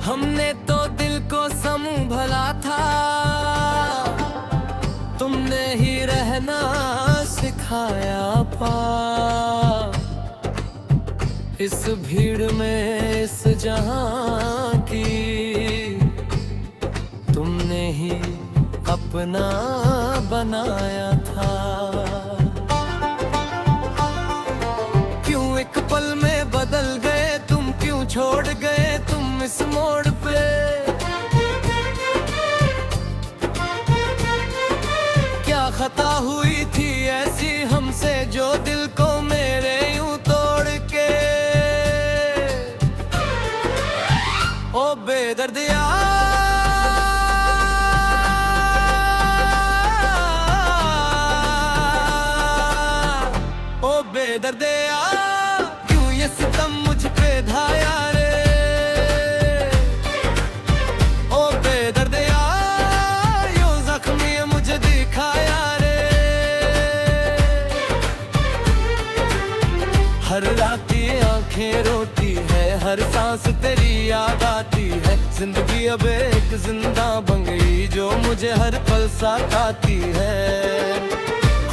हमने तो दिल को संभला था, तुमने ही रहना सिखाया पा। इस भीड़ में इस जहां की तुमने ही अपना बनाया था। क्यों एक पल में बदल गए तुम, क्यों छोड़ गए तुम इस मोड़ पे। क्या खता हुई थी ऐसी हमसे जो दिल को मेरे यूं तोड़ के। ओ बेदर्दिया, ओ बेदर्दिया, क्यों ये सितम मुझ पे ढाया रे। ओ बेदर्दिया, यूं जख्मी मुझे दिखाया रे। हर रात ये आंखें रोती है, हर सांस तेरी याद आती है। जिंदगी अब एक जिंदा बन गई जो मुझे हर पल साथ आती है।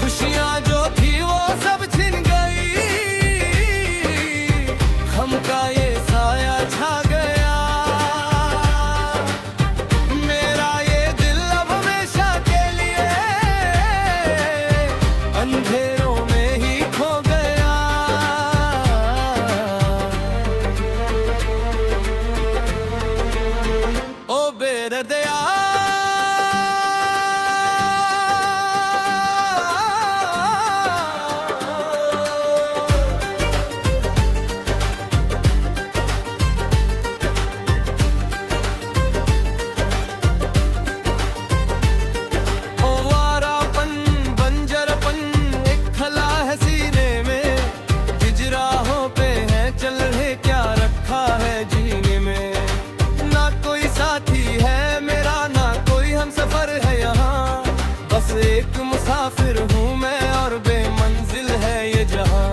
खुशियाँ जो थी वो सब छिन गई, हमका ये साया छा गया। मेरा ये दिल अब हमेशा के लिए अंधेरों में ही खो गया। ओ बेदर्दिया, एक मुसाफिर हूँ मैं और बेमंजिल है ये जहां।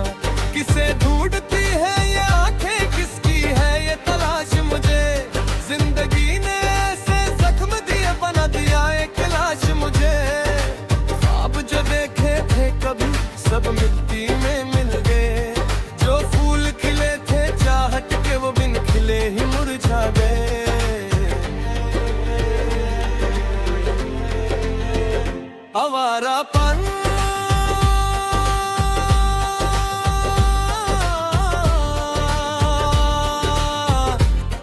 किसे ढूंढती है ये आंखें, किसकी है ये तलाश मुझे। जिंदगी ने ऐसे जख्म दिए, बना दिया एक लाश मुझे। ख्वाब जो देखे थे कभी सब मिट्टी में मिल गए। जो फूल खिले थे चाहत के वो बिन खिले ही मुरझा गए। आवारापन,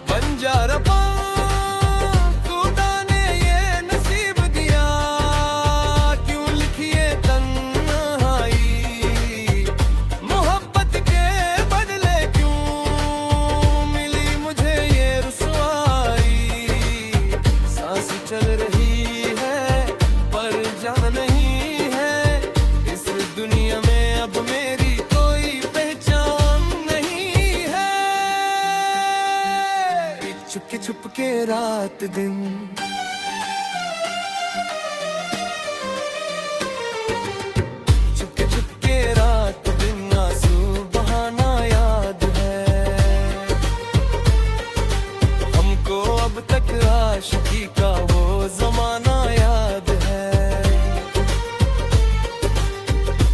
बंजारापन, खुदा ने ये नसीब दिया। क्यों लिखिए तन्हाई, मोहब्बत के बदले क्यों मिली मुझे ये रुसवाई। सांस चल रही है पर जान नहीं है, इस दुनिया में अब मेरी कोई पहचान नहीं है। चुपके छुपके रात दिन, चुपके छुपके रात दिन आंसू बहाना याद है हमको। अब तक आशिकी का वो जमाना याद है।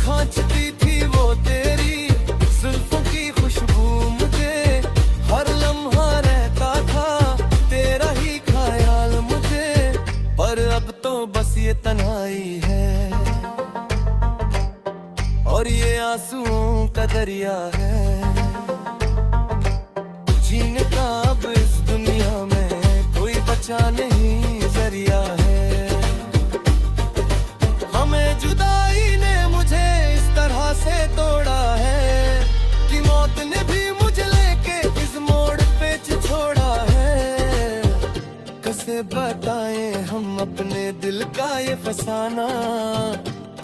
खांचती थी वो तेरी जुल्फों की खुशबू मुझे। हर लम्हा रहता था तेरा ही ख्याल मुझे। पर अब तो बस ये तन्हाई है और ये आंसुओं का दरिया है। जीने का अब इस दुनिया में कोई बचा नहीं जरिया है। हमें जुदाई ने मुझे इस तरह से तोड़ा है कि मौत ने भी मुझे लेके इस मोड़ पे छोड़ा है। कैसे बताएं हम अपने दिल का ये फसाना।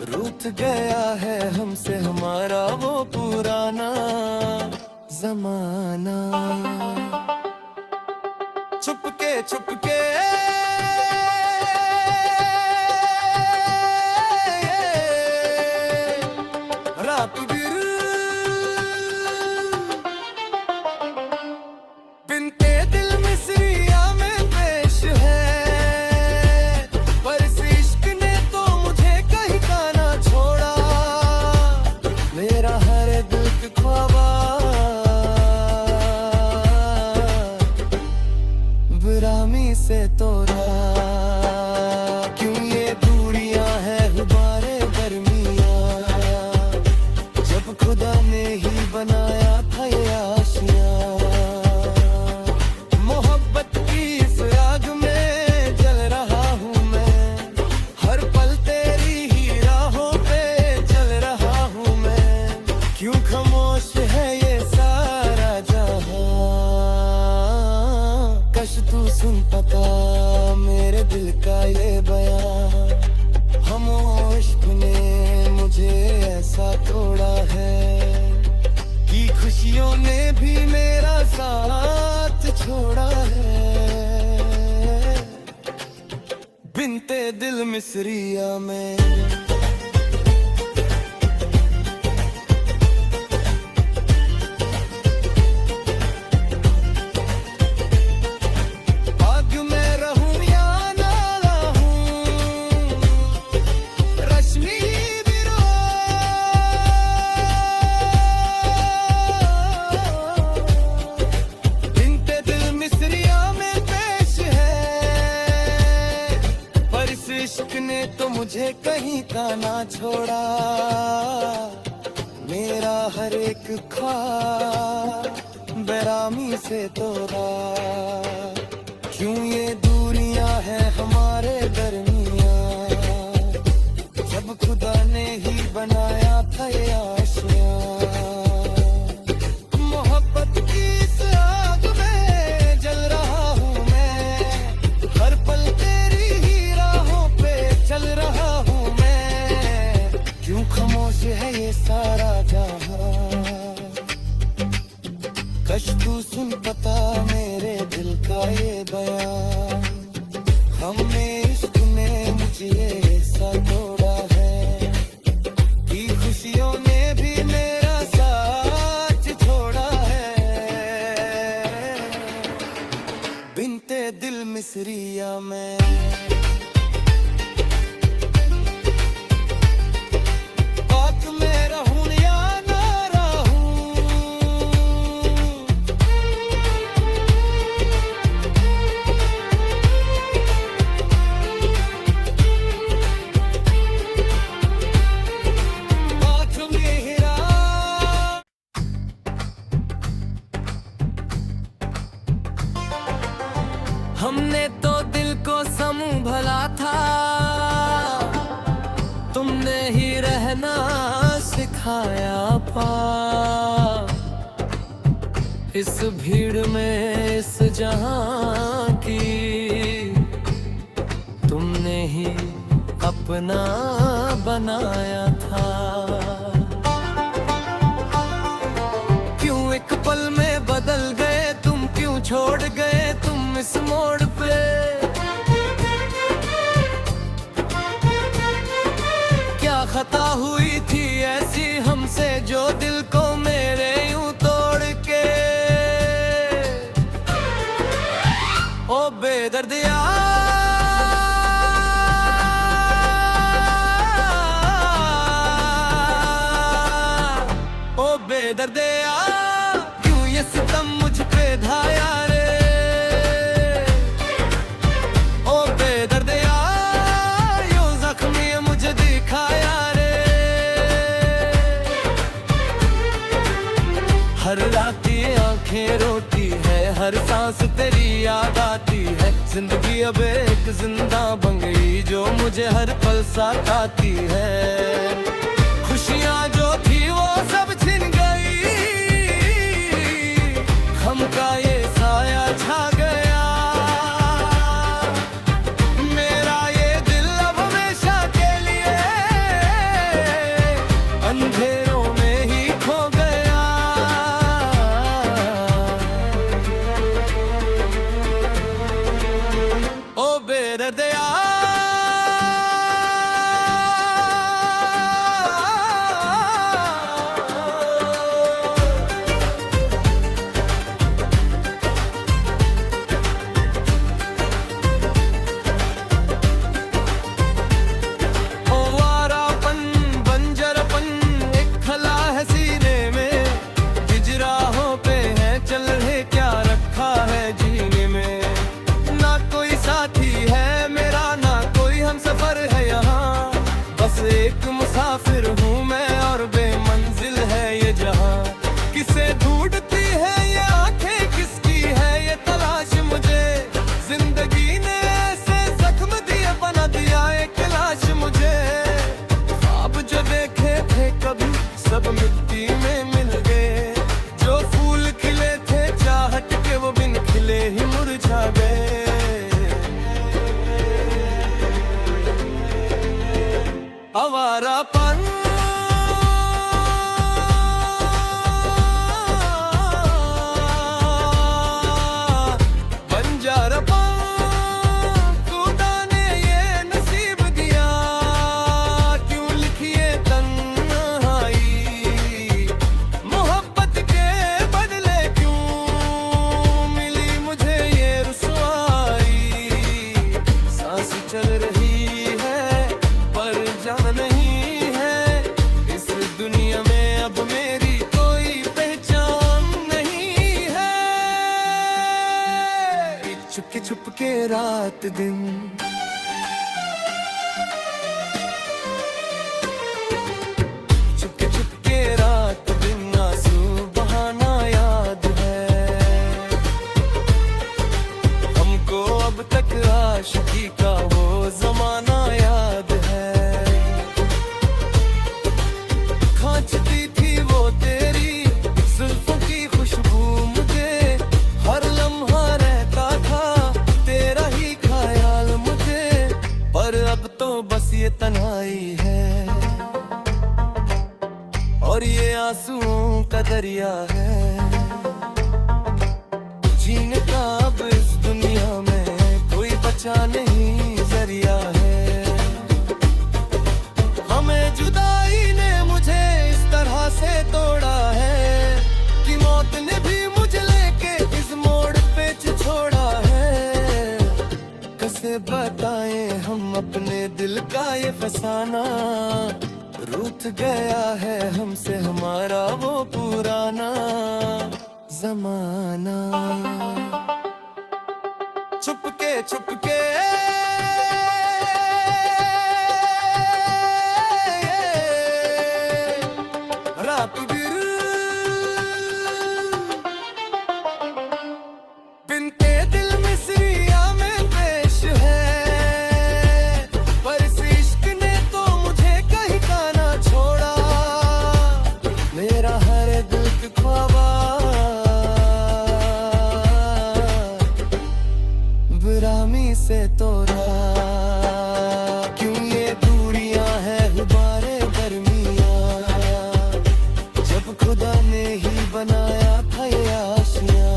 रूठ गया है हमसे हमारा वो पुराना जमाना। छुपके छुपके रात गिर बिनते दिल मिसरिया खुदा ने ही बनाया था ये आशियाँ। मोहब्बत की इस आग में जल रहा हूँ मैं, हर पल तेरी ही राहों पे चल रहा हूँ मैं। क्यों खामोश है ये सारा जहां, कश तू सुन पता मेरे दिल का ये बयां। खामोश ने मुझे ऐसा तोड़ा है कि खुशियों ने भी मेरा साथ छोड़ा है। बिनते दिल मिसरिया में इश्क ने तो मुझे कहीं का ना छोड़ा, मेरा हर एक ख्वाब बेरामी से तोड़ा। क्यों ये दूरियां हैं हमारे दरमियां, जब खुदा ने ही बनाया था ये आशियां। मोहब्बत की इस आग में जल रहा हूँ मैं, हर पल तेरी ही राहों पे चल रहा हूँ मैं। क्यों खामोश है ये सारा जहां, कश तू सुन पता मेरे दिल का ये बयां। हमने इश्क ने मुझे ऐसा तोड़ा है कि खुशियों ने भी मेरा साथ छोड़ा है। बिनते दिल मिसरिया में हमने तो दिल को संभला था, तुमने ही रहना सिखाया पा। इस भीड़ में इस जहां की तुमने ही अपना बनाया था। क्यों एक पल में बदल गए तुम, क्यों छोड़ गए तुम इस मोड़ पे। क्या खता हुई थी ऐसी हमसे जो दिल को मेरे यूं तोड़ के। ओ बेदर्दिया ओ बेदर्दिया, क्यों ये सितम मुझ पे ढाया रे। ओ बेदर्दिया यूं जख्मी मुझे दिखाया रे। हर रात ये आंखें रोती है, हर सांस तेरी याद आती है। जिंदगी अब एक जिंदा बन गई जो मुझे हर पल साथ आती है। खुशियाँ जो थी वो सब छिन गई, हमका ये साया छा गया। मेरा ये दिल अब हमेशा के लिए अंधेरों में ही खो गया। ओ बेदर्दिया के रात दिन, चुपके चुपके रात दिन आंसू बहाना याद है हमको। अब तक आशिकी का वो जमाना याद है। खांचती थी वो तेरी जुल्फों की खुशबू मुझे, हर लम्हा रहता था तेरा ही ख्याल मुझे। पर अब तो बस ये तन्हाई है और ये आंसुओं का दरिया है। जीने का अब इस दुनिया में कोई बचा नहीं जरिया है। हमें जुदाई ने मुझे इस तरह से तोड़ा है कि मौत ने भी मुझे लेके इस मोड़ पे छोड़ा है। कैसे बताएं हम अपने दिल का ये फसाना, रूठ गया है हमसे हमारा वो पुराना जमाना। चुपके चुपके रात गिर बिनते दिल मिसरिया में पेश है। पर इस इश्क ने तो मुझे कहीं का ना छोड़ा, मेरा हर दिल का ख्वाबा बेरामी से तोड़ा। क्यों ये दूरियां हैं गुब्बारे दरमियां, जब खुदा ने ही बनाया था ये आशियां।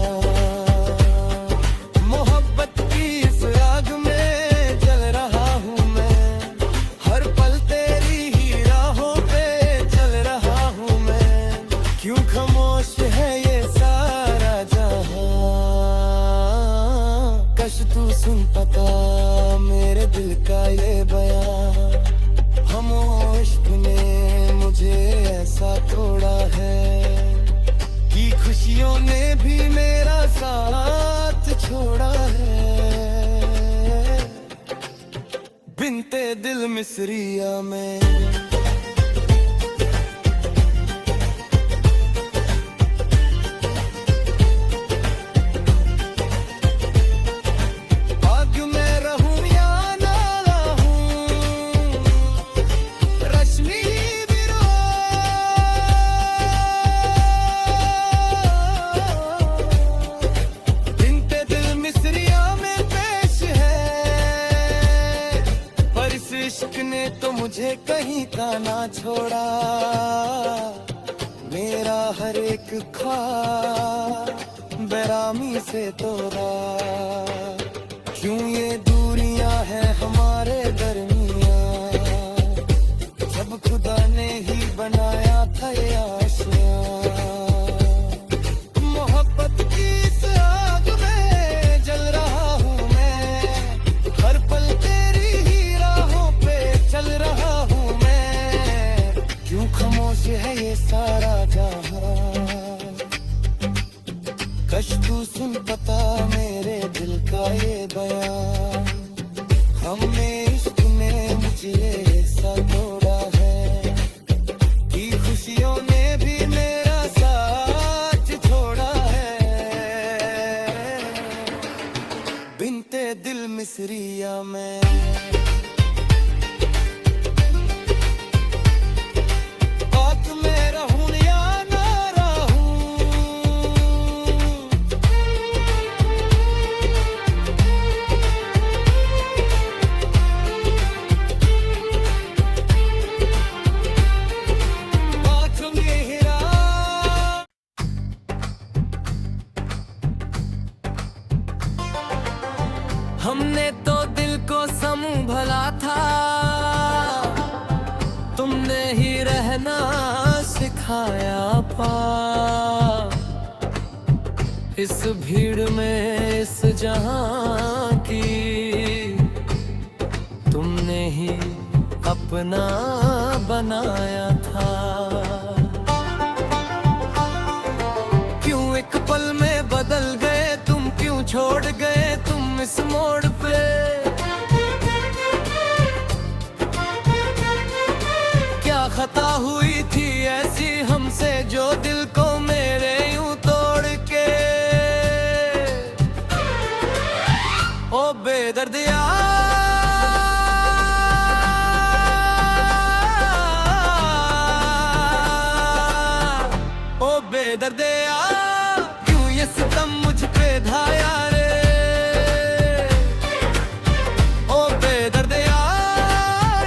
मोहब्बत की इस आग में जल रहा हूँ मैं, हर पल तेरी ही राहों पे चल रहा हूँ मैं। क्यों खामोश है ये सारा जहां, कश तू सुन पता मेरे दिल का ये बयां। खामोश ने मुझे ऐसा तोड़ा है कि खुशियों ने भी मेरा साथ छोड़ा है। बिनते दिल मिसरिया में आग में रहूं या ना रहूं, रश्मि बिरो बिनते दिल मिसरिया में पेश है। पर इस इश्क ने तो मुझे कहीं का ना छोड़ा, मेरा हर एक ख्वाब बेरामी से तोड़ा। क्यों ये दूरियां हैं हमारे दरमियां, जब खुदा ने ही बनाया था ये आशियां। मोहब्बत की इस आग में जल रहा हूँ मैं, हर पल तेरी ही राहों पे चल रहा हूँ मैं। क्यों खामोश है ये सारा जहां, कश तू सुन पता मेरे दिल का ये बयां। हमें इश्क ने मुझे ऐसा तोड़ा है कि खुशियों ने भी मेरा साथ छोड़ा है। बिनते दिल मिसरिया में बात में रहूं या ना रहूं, बात में हिरा। हमने तो दिल को संभला था, तुमने ही रहना सिखाया पा। इस भीड़ में इस जहां की तुमने ही अपना बनाया था। क्यों एक पल में बदल गए तुम, क्यों छोड़ गए तुम इस मोड़ पे। क्या खता हुई थी ऐसी हमसे जो दिल को मेरे यूं तोड़ के। ओ बेदर्दिया बेदर्दिया, क्यों ये सितम मुझ पे ढाया रे। ओ बेदर्दिया,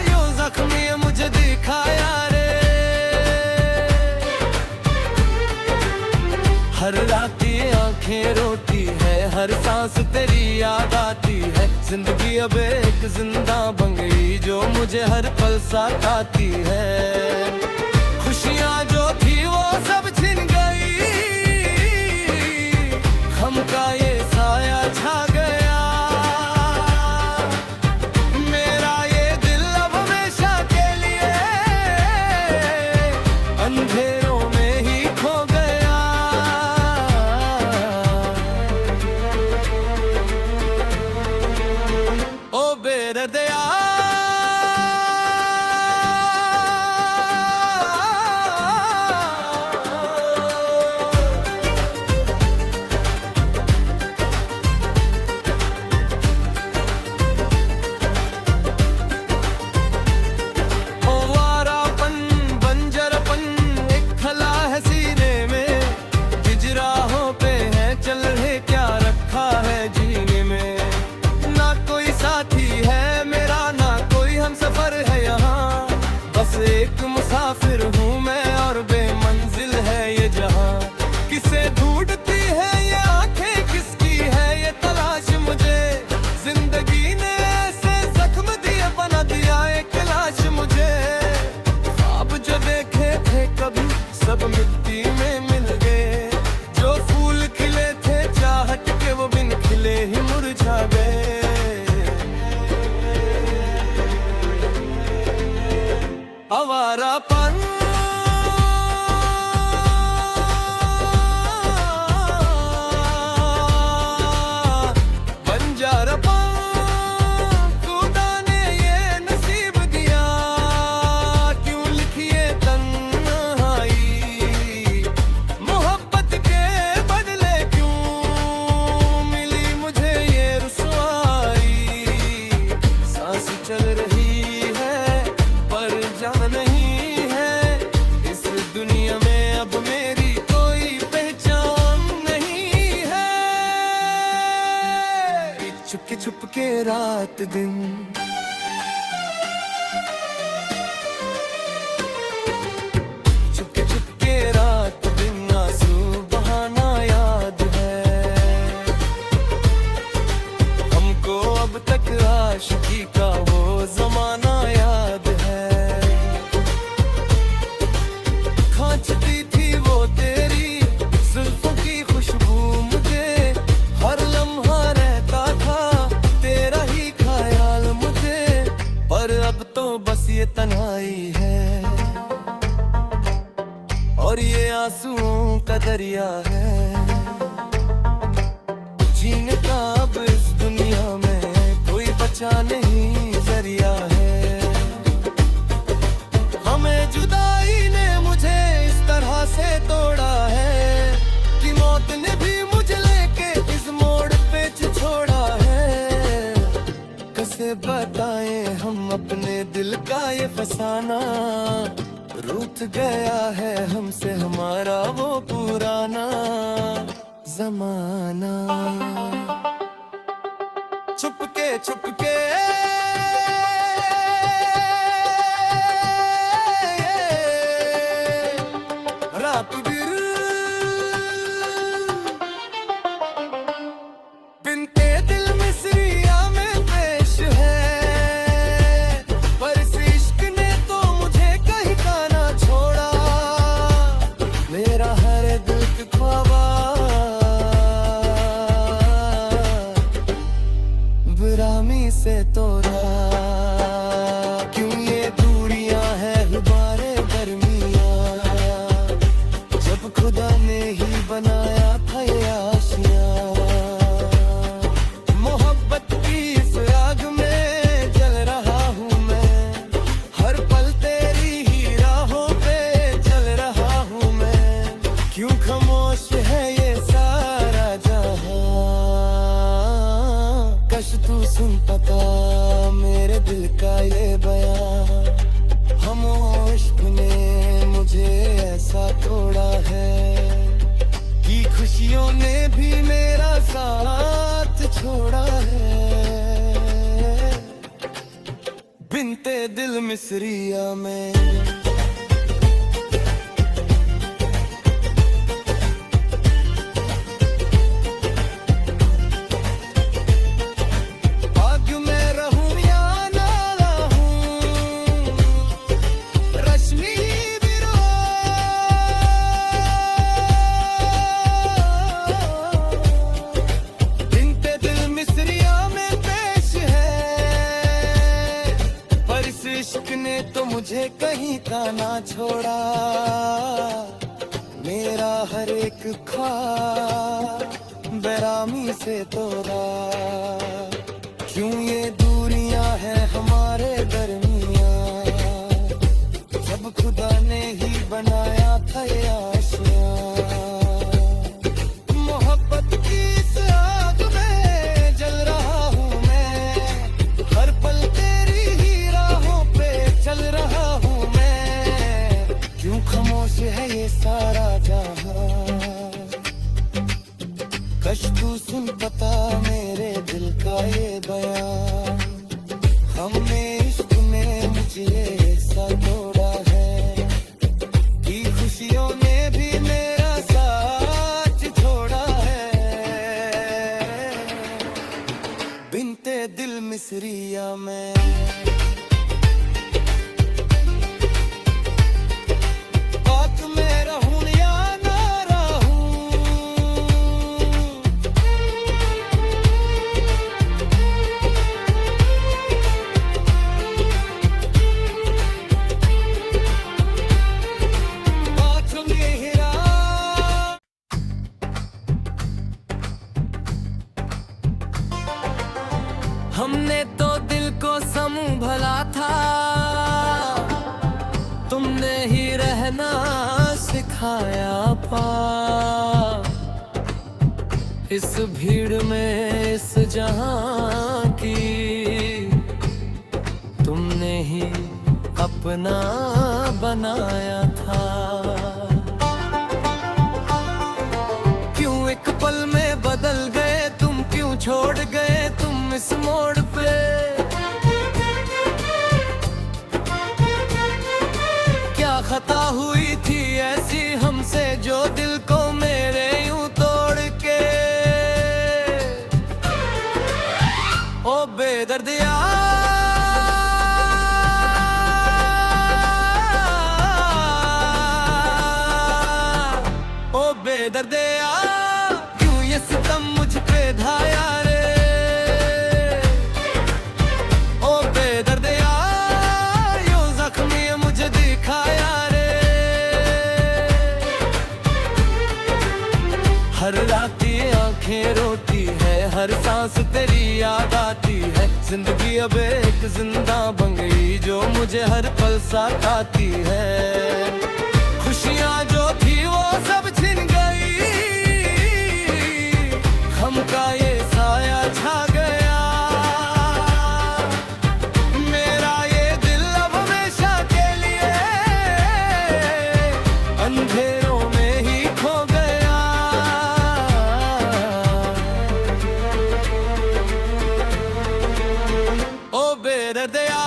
यूं जख्मी मुझे दिखाया रे। हर रात ये आंखें रोती है, हर सांस तेरी याद आती है। जिंदगी अब एक जिंदा बन गई जो मुझे हर पल सताती है। खुशियाँ जो थी वो सब छिन गई, हमका ये साया छा गया। मेरा ये दिल अब हमेशा के लिए अंधेरों में ही खो गया। ओ बेदर्दिया, एक मुसाफिर हूँ मैं और बेमंजिल है ये जहां। किसे ढूंढती है ये आंखें, किसकी है ये तलाश मुझे। जिंदगी ने ऐसे जख्म दिए, बना दिया एक लाश मुझे। ख्वाब जो देखे थे कभी सब मिट्टी में मिल गए। जो फूल खिले थे चाहत के वो बिन खिले ही मुरझा गए। आवारापन बंजारापन खुदा ने ये नसीब दिया। क्यों लिखिए तन्हाई, मोहब्बत के बदले क्यों मिली मुझे ये रुसवाई। सांस चल रही है पर जान नहीं है। इस दुनिया में अब मेरी कोई पहचान नहीं है। चुपके चुपके रात दिन, चुपके चुपके रात दिन आंसू बहाना याद है हमको। अब तक आशिकी का वो जमाना याद है। खांचती थी वो तेरी जुल्फों की खुशबू मुझे। हर लम्हा रहता था तेरा ही ख्याल मुझे। पर अब तो बस ये तन्हाई है और ये आंसुओं का दरिया है। जीने का अब इस दुनिया में कोई बचा नहीं जरिया है। हमें जुदाई ने मुझे इस तरह से तोड़ा है कि मौत ने भी मुझे लेके इस मोड़ पे छोड़ा है। कैसे बताएं हम अपने दिल का ये फसाना। रूठ गया है हमसे हमारा वो पुराना जमाना। छुपके छुपके रात दिन बिनते दिल मिसरिया में पेश है। पर इस इश्क ने तो मुझे कहीं का ना छोड़ा। मेरा हर दिल का ख्वाबा बेरामी से तोड़ा। क्यों ये दूरियां है गुब्बारे गर्मियां, जब खुदा ने ही बनाया था ये आशियां। मोहब्बत खामोश है ये सारा जहां, कश तू सुन पता मेरे दिल का ये बयां। खामोश ने मुझे ऐसा तोड़ा है कि खुशियों ने भी मेरा साथ छोड़ा है। बिनते दिल मिसरिया में तो मुझे कहीं का ना छोड़ा, मेरा हर एक ख्वाब बेरामी से तोड़ा। क्यों ये दूरियां हैं हमारे दरमियां, जब खुदा ने ही बनाया था ये आशियां। मोहब्बत की इस आग में जल रहा हूँ मैं, हर पल तेरी ही राहों पे चल रहा हूँ मैं। क्यों खामोश है ये सारा जहां, कश तू सुन पता मेरे दिल का ये बयां। हमने इश्क में मुझे ऐसा तोड़ा है कि खुशियों ने भी मेरा साथ छोड़ा है। बिनते दिल मिसरिया में हमने तो दिल को संभला था, तुमने ही रहना सिखाया पा। इस भीड़ में इस जहां की तुमने ही अपना बनाया था। क्यों एक पल में बदल गए तुम, क्यों छोड़ गए तुम इस मोड़ पे। क्या खता हुई थी ऐसी हमसे जो दिल को मेरे यूं तोड़ के। ओ बेदर्दिया ओ बेदर्दिया, क्यों ये सितम मुझ पे ढाया रे। ओ बेदर्दिया यूं जख्मी मुझे दिखाया रे। हर रात ये आंखें रोती है, हर सांस तेरी याद आती है। जिंदगी अब एक जिंदा बन गई जो मुझे हर पल साथ आती है। खुशियाँ जो थी वो सब छिन गई, हमका ये साया छा गया। मेरा ये दिल अब हमेशा के लिए अंधेरों में ही खो गया। ओ बेदर्दिया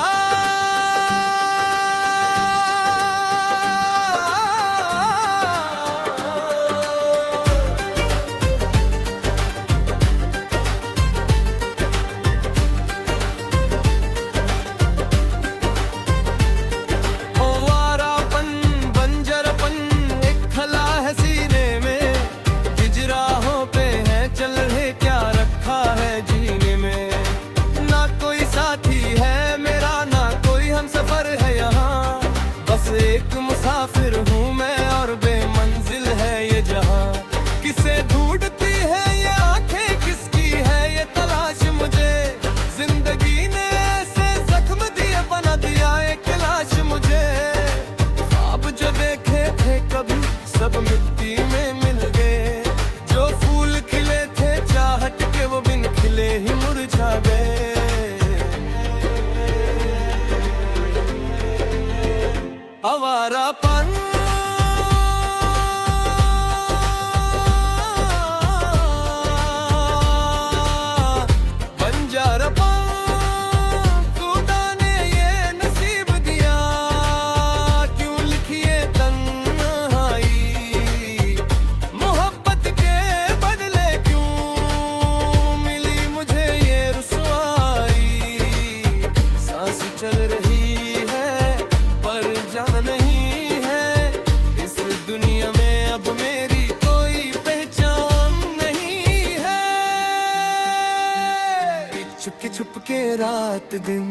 के रात दिन।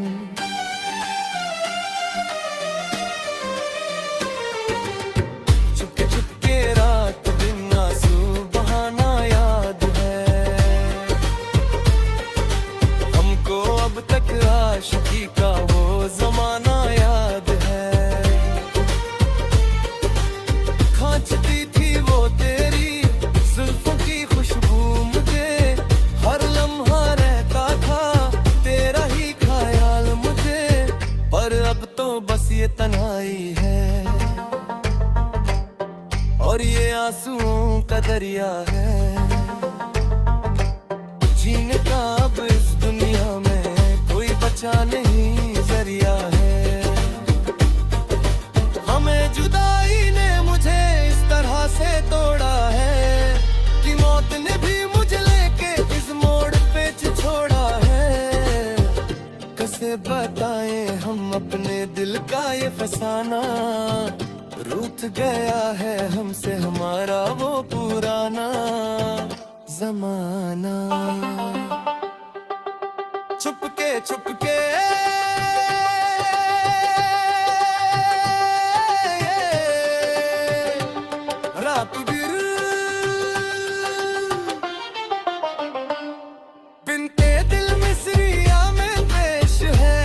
चुपके चुपके रात दिन आंसू बहाना याद है हमको, अब तक आशिकी का वो जमाना याद है। खांचती थी वो तेरी जुल्फों की खुशबू मुझे, हर लम्हा रहता था तेरा ही ख्याल मुझे। पर अब तो बस ये तन्हाई है और ये आंसुओं का दरिया है। जीने का अब इस दुनिया में कोई बचा नहीं जरिया है। हमें जुदाई ने मुझे इस तरह से तोड़ा है कि मौत ने भी मुझे लेके इस मोड़ पे छोड़ा है। कैसे बताएं हम अपने दिल का ये फसाना, रूठ गया है हमसे हमारा वो पुराना जमाना। चुपके चुपके रात गिर बिनते दिल मिसरिया में पेश है,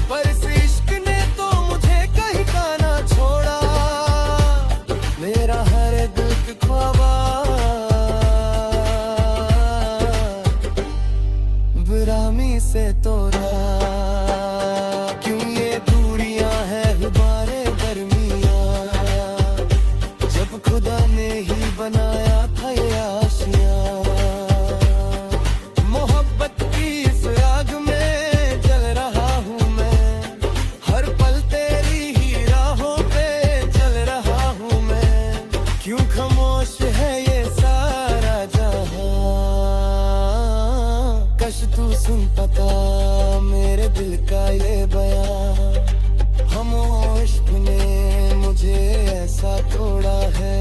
पर इस इश्क ने तो मुझे कहीं का ना छोड़ा। मेरा हर दिल का ख्वाबा बेरामी से तोड़ा। क्यों ये दूरियां हैं गुब्बारे गर्मियां, जब खुदा ने ही बनाया था ये आशियां। मोहब्बत की इस आग में जल रहा हूँ मैं, हर पल तेरी ही राहों पे चल रहा हूँ मैं। क्यों खामोश है ये सारा जहां, कश तू सुन पता मेरे दिल का ये बयां। खामोश ने मुझे ऐसा तोड़ा है।